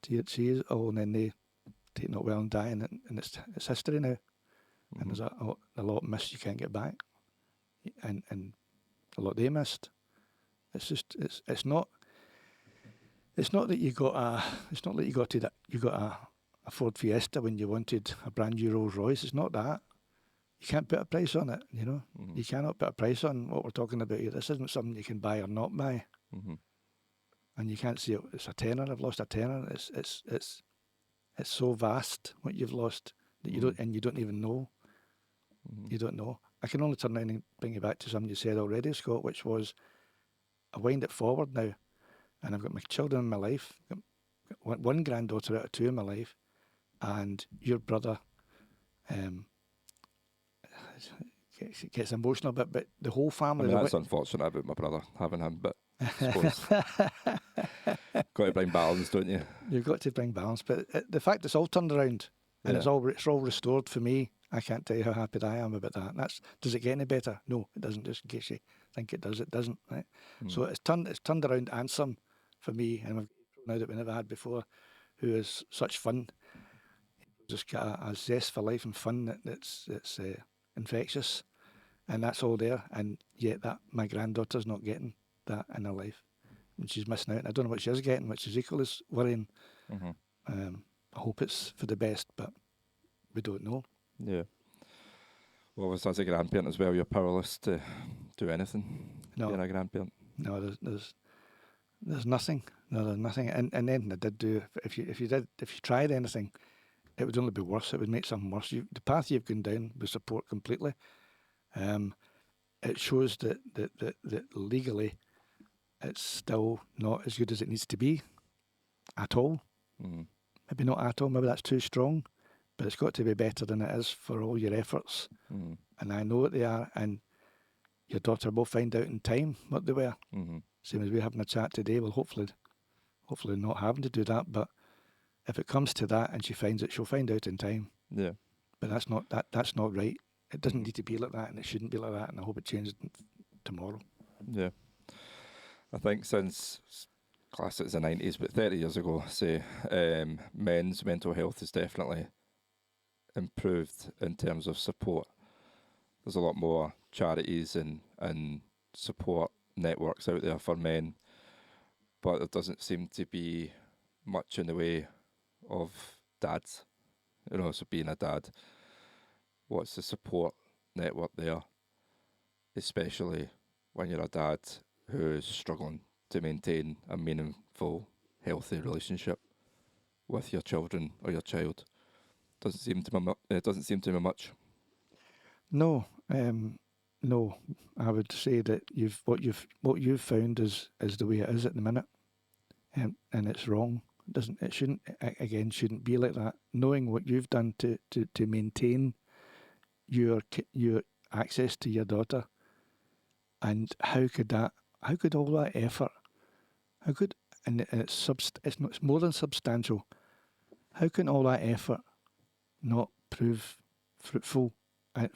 it all, and then they taking it well and dying, and it's history now. Mm-hmm. And there's a lot missed you can't get back, and a lot they missed. It's just it's not that you got a Ford Fiesta when you wanted a brand new Rolls Royce. It's not that. You can't put a price on it, you know. Mm-hmm. You cannot put a price on what we're talking about here. This isn't something you can buy or not buy. Mm-hmm. And you can't say it's a tenner. I've lost a tenner. It's so vast what you've lost that you don't even know. Mm-hmm. You don't know. I can only turn around and bring you back to something you said already, Scott, which was I wind it forward now, and I've got my children in my life, got one granddaughter out of two in my life, and your brother gets emotional, but the whole I family. mean, that's unfortunate about my brother having him, but I suppose got to bring balance, don't you? You've got to bring balance, but the fact it's all turned around and it's all restored for me. I can't tell you how happy I am about that. And does it get any better? No, it doesn't. Just in case you think it does, it doesn't. Right? So it's turned around and some for me, and we've now that we never had before, who is such fun. Just got a zest for life and fun that's infectious, and that's all there. And yet that my granddaughter's not getting that in her life, and she's missing out. And I don't know what she's getting, which is equally as worrying. Mm-hmm. I hope it's for the best, but we don't know. Yeah. Well, as a grandparent as well, you're powerless to do anything. No, Being a grandparent. no, there's nothing. No, there's nothing. And then I did do. If you tried anything, it would only be worse. It would make something worse. The path you've gone down, we support completely. It shows that legally, it's still not as good as it needs to be, at all. Mm. Maybe not at all. Maybe that's too strong, but it's got to be better than it is for all your efforts. Mm. And I know what they are. And your daughter will find out in time what they were. Mm-hmm. Same as we're having a chat today. Well, hopefully not having to do that. But if it comes to that and she finds it, she'll find out in time. Yeah. But that's not right. It doesn't need to be like that, and it shouldn't be like that. And I hope it changes tomorrow. Yeah. I think since class it's the 90s, but 30 years ago, say, men's mental health has definitely improved in terms of support. There's a lot more charities and support networks out there for men, but there doesn't seem to be much in the way of dads. So being a dad, what's the support network there, especially when you're a dad who is struggling to maintain a meaningful, healthy relationship with your children or your child? Doesn't seem to be much. No, no. I would say that what you've found is the way it is at the minute, and it's wrong. It shouldn't be like that. Knowing what you've done to maintain your access to your daughter, and how could all that effort, and it's more than substantial. How can all that effort not prove fruitful in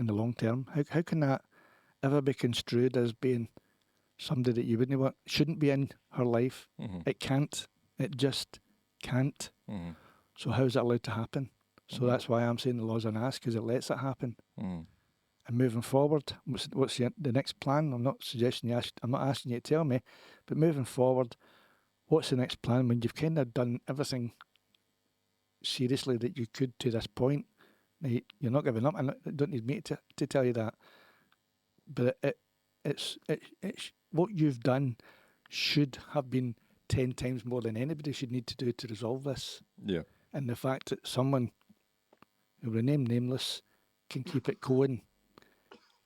the long term? How can that ever be construed as being somebody that you wouldn't want, shouldn't be in her life? Mm-hmm. It can't. It just can't. Mm-hmm. So how's that allowed to happen? So that's why I'm saying the law's an ass, because it lets it happen. Mm-hmm. And moving forward, what's the next plan? I'm not asking you to tell me, but moving forward, what's the next plan when you've kind of done everything seriously that you could to this point? Now, you're not giving up. I don't need me to tell you that. But it's what you've done should have been 10 times more than anybody should need to do to resolve this. Yeah. And the fact that someone who will remain nameless can keep it going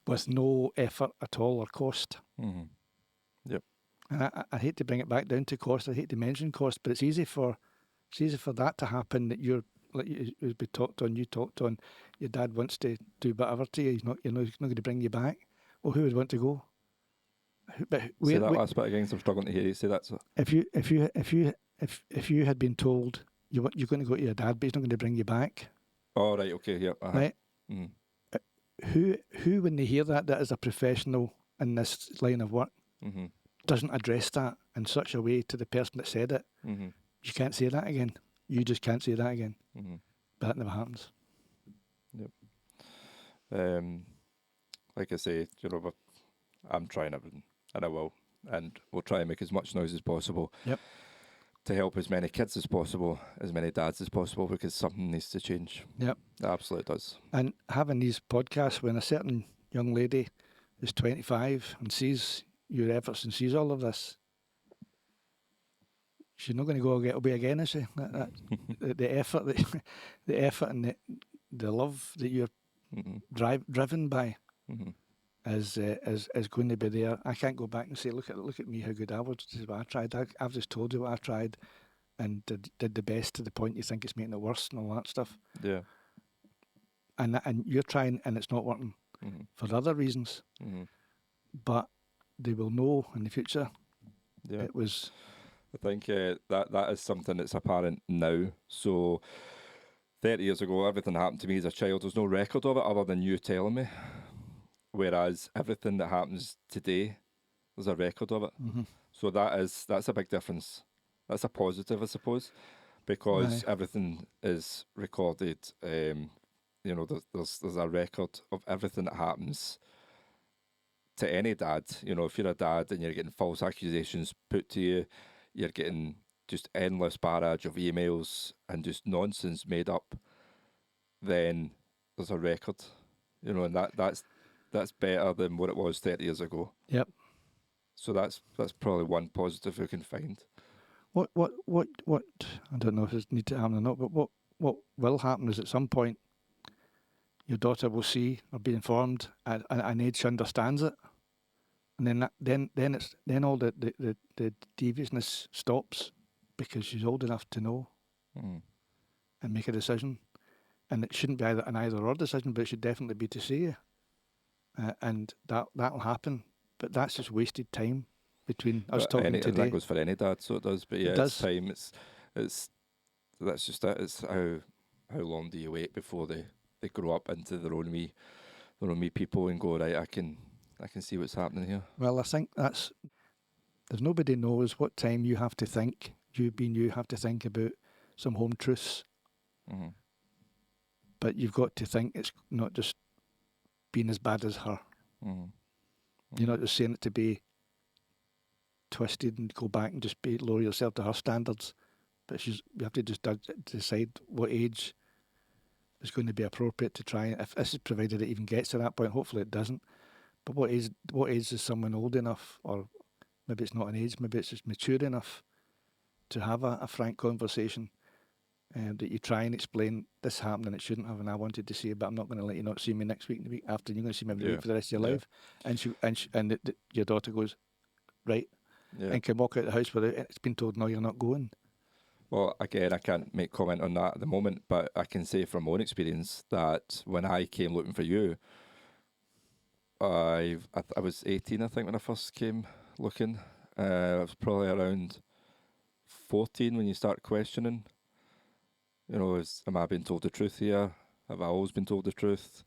with no effort at all or cost. Mm-hmm. Yep. And I hate to bring it back down to cost. I hate to mention cost, but it's easy for that to happen. That you're, like you talked on, your dad wants to do whatever to you. He's not going to bring you back. Well, who would want to go? Say that last bit again. I'm struggling to hear you say that. So. If you had been told you're going to go to your dad, but he's not going to bring you back. Oh right, okay, yeah. Uh-huh. Right. Mm. Who when they hear that is a professional in this line of work, mm-hmm. doesn't address that in such a way to the person that said it, mm-hmm. you can't say that again. You just can't say that again. Mm-hmm. But that never happens. Yep. Like I say, I'm trying everything, and I will, and we'll try and make as much noise as possible. Yep. To help as many kids as possible, as many dads as possible, because something needs to change. Yep. It absolutely does. And having these podcasts, when a certain young lady is 25 and sees your efforts and sees all of this, she's not going to go get away again, is she? The effort, the effort and the love that you're mm-hmm. driven by mm-hmm. is going to be there. I can't go back and say, look at me, how good I was. This is what I tried. I've just told you what I tried, and did the best to the point you think it's making it worse and all that stuff. Yeah. And you're trying, and it's not working mm-hmm. for other reasons. Mm-hmm. But they will know in the future. Yeah. It was. I think that is something that's apparent now. So 30 years ago, everything that happened to me as a child, there's no record of it other than you telling me. Whereas everything that happens today, there's a record of it. Mm-hmm. So that's a big difference. That's a positive, I suppose, because everything is recorded. There's a record of everything that happens to any dad. If you're a dad and you're getting false accusations put to you, you're getting just endless barrage of emails and just nonsense made up, then there's a record, you know, and that's better than what it was 30 years ago. Yep. So that's probably one positive we can find. What? I don't know if it's need to happen or not, but what will happen is at some point, your daughter will see or be informed at an age she understands it, and then all the deviousness stops because she's old enough to know and make a decision, and it shouldn't be an either or decision, but it should definitely be to say, and that'll happen. But that's just wasted time between us talking today. And that goes for any dad, so it does. But yeah, It does. it's time. It's that's just it. It's how long do you wait before they grow up into their own wee people and go, right, I can see what's happening here. Well, I think there's nobody knows what time you have to think. You have to think about some home truths, but you've got to think it's not just being as bad as her. You're not just saying it to be twisted and go back and just lower yourself to her standards, but you have to just decide what age is going to be appropriate to try. If this is provided it even gets to that point, hopefully it doesn't. But what age is someone old enough, or maybe it's not an age, maybe it's just mature enough to have a frank conversation, that you try and explain this happened and it shouldn't have, and I wanted to see it, but I'm not going to let you not see me next week and the week after. You're going to see me every week for the rest of your life. And your daughter goes, right, and can walk out the house without it's been told, no, you're not going. Well, again, I can't make comment on that at the moment, but I can say from my own experience that when I came looking for you, I was 18, I think, when I first came looking. I was probably around 14 when you start questioning. You know, am I being told the truth here? Have I always been told the truth?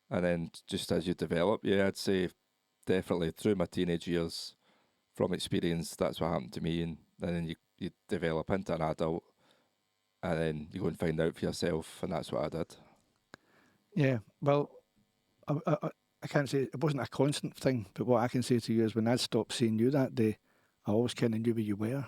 And then just as you develop, I'd say definitely through my teenage years, from experience, that's what happened to me. And then you develop into an adult, and then you go and find out for yourself, and that's what I did. Yeah, well, I can't say it wasn't a constant thing, but what I can say to you is when I stopped seeing you that day, I always kind of knew where you were.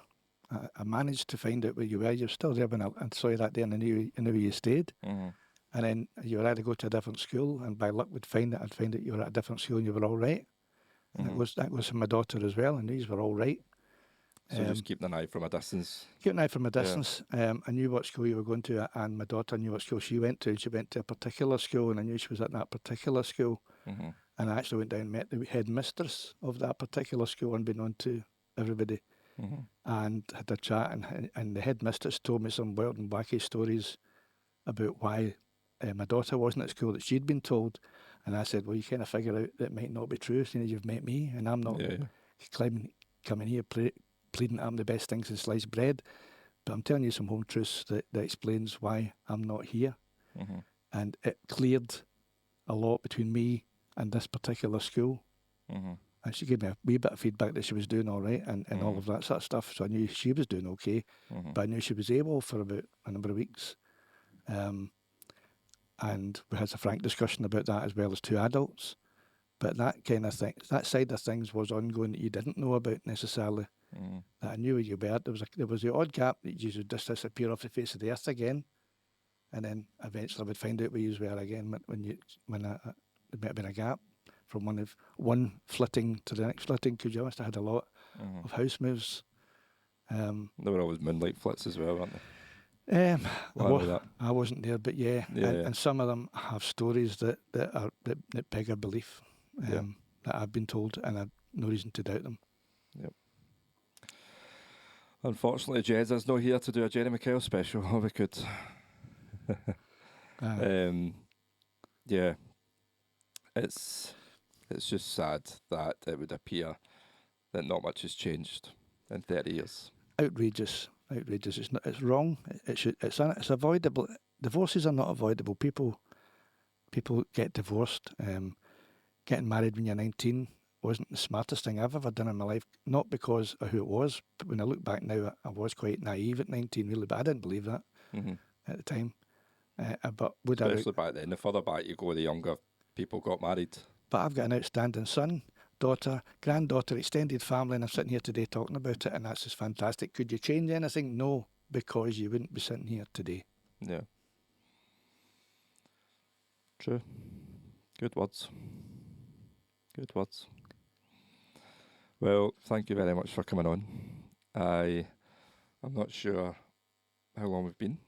I managed to find out where you were. You're still there when I saw you that day, and I knew where you stayed. And then you were either go to a different school, and by luck I'd find that you were at a different school and you were all right. And that was my daughter as well, and these were all right. So just keeping an eye from a distance. Keeping an eye from a distance. I knew what school you were going to, and my daughter knew what school she went to. She went to a particular school, and I knew she was at that particular school. And I actually went down and met the headmistress of that particular school, unbeknown to everybody, and had a chat. And the headmistress told me some wild and wacky stories about why my daughter wasn't at school that she'd been told. And I said, well, you kind of figure out that it might not be true, seeing as you've met me, and I'm not coming here pleading I'm the best thing since sliced bread, but I'm telling you some home truths that explains why I'm not here. And it cleared a lot between me and this particular school. And she gave me a wee bit of feedback that she was doing all right and all of that sort of stuff. So I knew she was doing okay, but I knew she was able for about a number of weeks. And we had a frank discussion about that as well as two adults. But that kind of thing, that side of things was ongoing that you didn't know about necessarily. That I knew where you were. There was the odd gap that you would just disappear off the face of the earth again, and then eventually I would find out where you were again when there might have been a gap from one flitting to the next flitting, because you must have had a lot of house moves. There were always moonlight flits as well, weren't there? I wasn't there, but and some of them have stories that beg a belief that I've been told, and I've no reason to doubt them. Yep. Unfortunately, Jez is not here to do a Jerry McKell special. Oh, we could. It's just sad that it would appear that not much has changed in 30 years. Outrageous. It's wrong. It's avoidable. Divorces are not avoidable. People get divorced. Getting married when you're 19 wasn't the smartest thing I've ever done in my life. Not because of who it was, but when I look back now, I was quite naive at 19, really. But I didn't believe that at the time. But especially back then, the further back you go, the younger people got married. But I've got an outstanding son. daughter, granddaughter, extended family, and I'm sitting here today talking about it, and that's just fantastic. Could you change anything? No, because you wouldn't be sitting here today. Yeah. True. Good words. Good words. Well, thank you very much for coming on. I'm not sure how long we've been.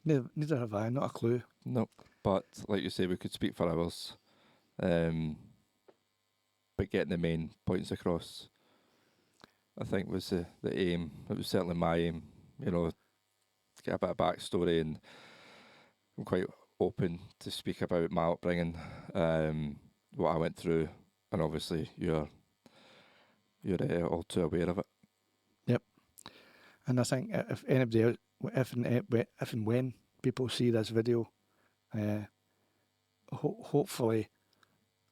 Neither have I, not a clue. Nope. But like you say, we could speak for hours. But getting the main points across, I think, was the aim. It was certainly my aim, to get a bit of backstory, and I'm quite open to speak about my upbringing, what I went through, and obviously you're all too aware of it. Yep. And I think if anybody else, if and when people see this video, hopefully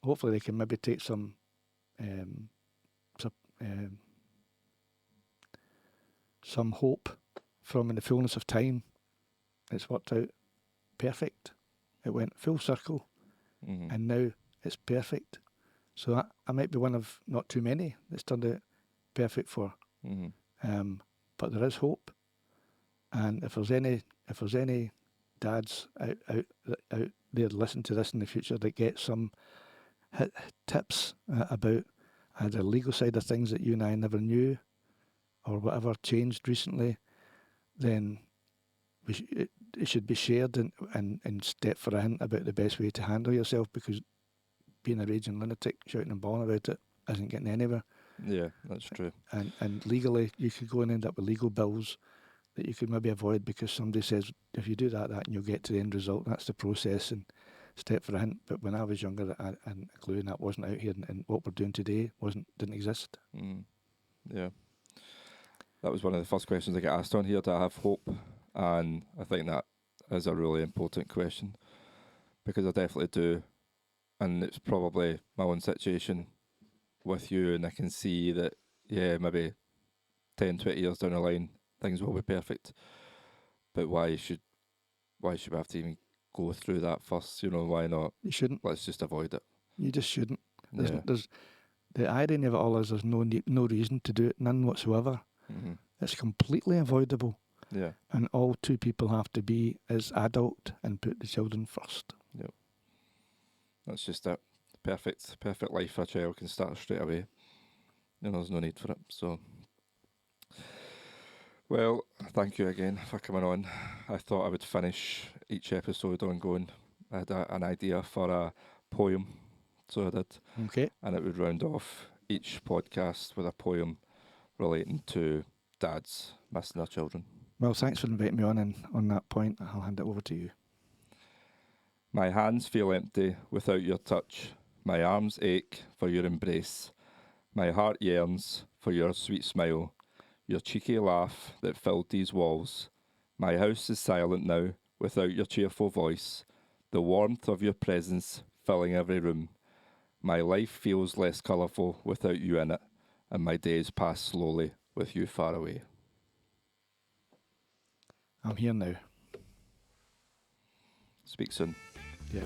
they can maybe take some hope from, in the fullness of time. It's worked out perfect. It went full circle, and now it's perfect. So I might be one of not too many that's turned out perfect for. But there is hope, and if there's any dads out there to listen to this in the future that get some tips about the legal side of things that you and I never knew, or whatever changed recently, then it should be shared and step for a hint about the best way to handle yourself, because being a raging lunatic shouting and bawling about it isn't getting anywhere. Yeah, that's true. And legally, you could go and end up with legal bills that you could maybe avoid because somebody says, if you do that, and you'll get to the end result. That's the process, and step for a hint. But when I was younger, I hadn't a clue, and that wasn't out here, and what we're doing today didn't exist. Yeah. That was one of the first questions I get asked on here. Do I have hope? And I think that is a really important question, because I definitely do. And it's probably my own situation with you, and I can see that, maybe 10, 20 years down the line, things will be perfect. But why should we have to even go through that first? Why not? You shouldn't. Let's just avoid it. You just shouldn't. There's the irony of it all is there's no reason to do it, none whatsoever. It's completely avoidable. Yeah. And all two people have to be is adult and put the children first. Yep. That's just it. Perfect life for a child can start straight away. There's no need for it. So, well, thank you again for coming on. I thought I would finish each episode on going. I had an idea for a poem, so I did. Okay. And it would round off each podcast with a poem relating to dads missing their children. Well, thanks for inviting me on, and on that point, I'll hand it over to you. My hands feel empty without your touch. My arms ache for your embrace. My heart yearns for your sweet smile, your cheeky laugh that filled these walls. My house is silent now without your cheerful voice, the warmth of your presence filling every room. My life feels less colourful without you in it, and my days pass slowly with you far away. I'm here now. Speak soon. Yeah.